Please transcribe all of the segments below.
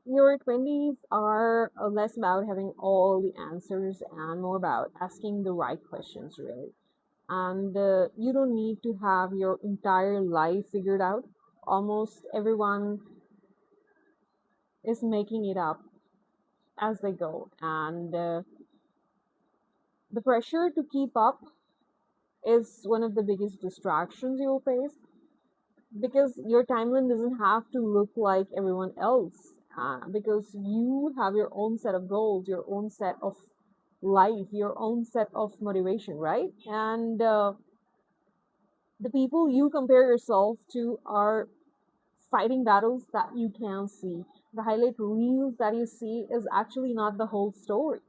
Your 20s are less about having all the answers and more about asking the right questions, really. And you don't need to have your entire life figured out. Almost everyone is making it up as they go. And the pressure to keep up is one of the biggest distractions you'll face because your timeline doesn't have to look like everyone else because you have your own set of goals, your own set of life, your own set of motivation, right? And the people you compare yourself to are fighting battles that you can't see. The highlight reels that you see is actually not the whole story.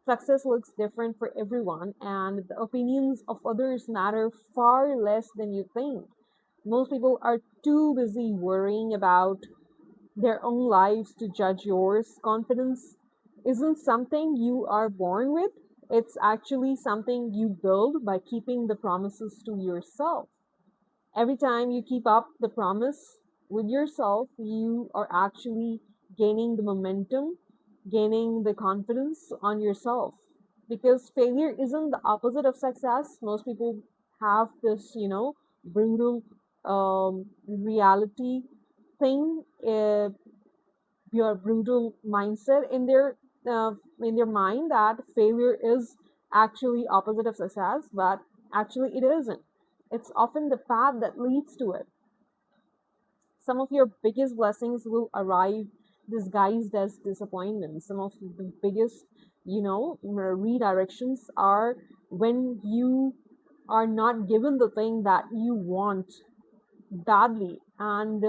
Success looks different for everyone, and the opinions of others matter far less than you think. Most people are too busy worrying about their own lives to judge yours. Confidence isn't something you are born with, it's actually something you build by keeping the promises to yourself. Every time you keep up the promise with yourself, you are actually gaining the momentum, gaining the confidence on yourself. Because failure isn't the opposite of success. Most people have this, brutal reality thing, your brutal mindset in their mind that failure is actually opposite of success, but actually it isn't. It's often the path that leads to it. Some of your biggest blessings will arrive disguised as disappointment. Some of the biggest, redirections are when you are not given the thing that you want badly. And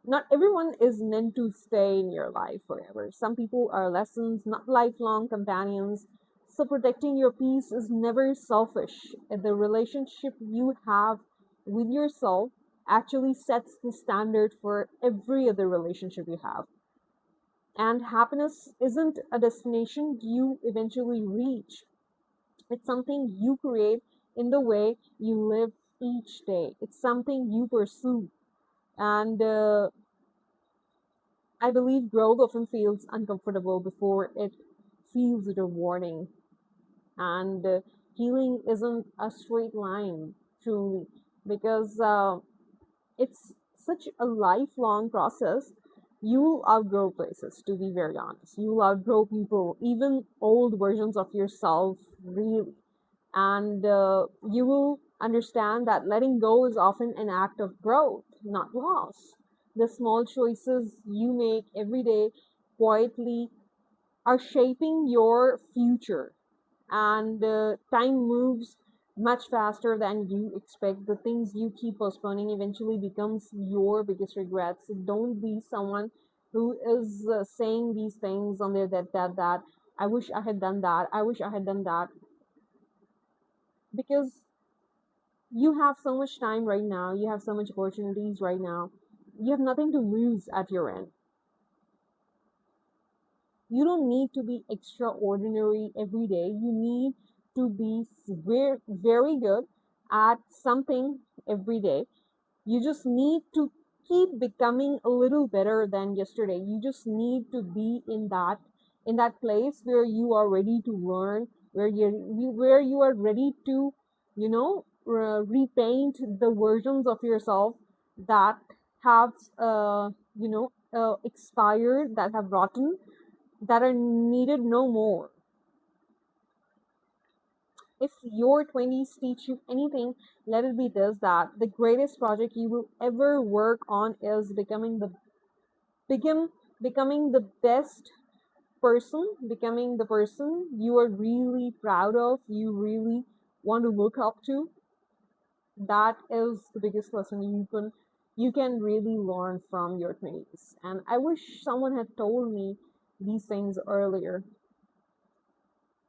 not everyone is meant to stay in your life forever. Some people are lessons, not lifelong companions. So protecting your peace is never selfish. The relationship you have with yourself actually sets the standard for every other relationship you have. And happiness isn't a destination you eventually reach. It's something you create in the way you live each day. It's something you pursue. And I believe growth often feels uncomfortable before it feels rewarding. And healing isn't a straight line, truly, because it's such a lifelong process. You'll outgrow places, to be very honest. You'll outgrow people, even old versions of yourself, really. And you will understand that letting go is often an act of growth, not loss. The small choices you make every day quietly are shaping your future, and time moves much faster than you expect. The things you keep postponing eventually becomes your biggest regrets. So don't be someone who is saying these things on their that I wish I had done that, I wish I had done that, because you have so much time right now, you have so much opportunities right now, you have nothing to lose at your end. You don't need to be extraordinary every day. You need to be very, very good at something every day. You just need to keep becoming a little better than yesterday. You just need to be in that place where you are ready to learn, where you are ready to, repaint the versions of yourself that have expired, that have rotten, that are needed no more. If your 20s teach you anything, let it be this: that the greatest project you will ever work on is begin becoming the best person, becoming the person you are really proud of, you really want to look up to. That is the biggest lesson you can really learn from your 20s. And I wish someone had told me these things earlier.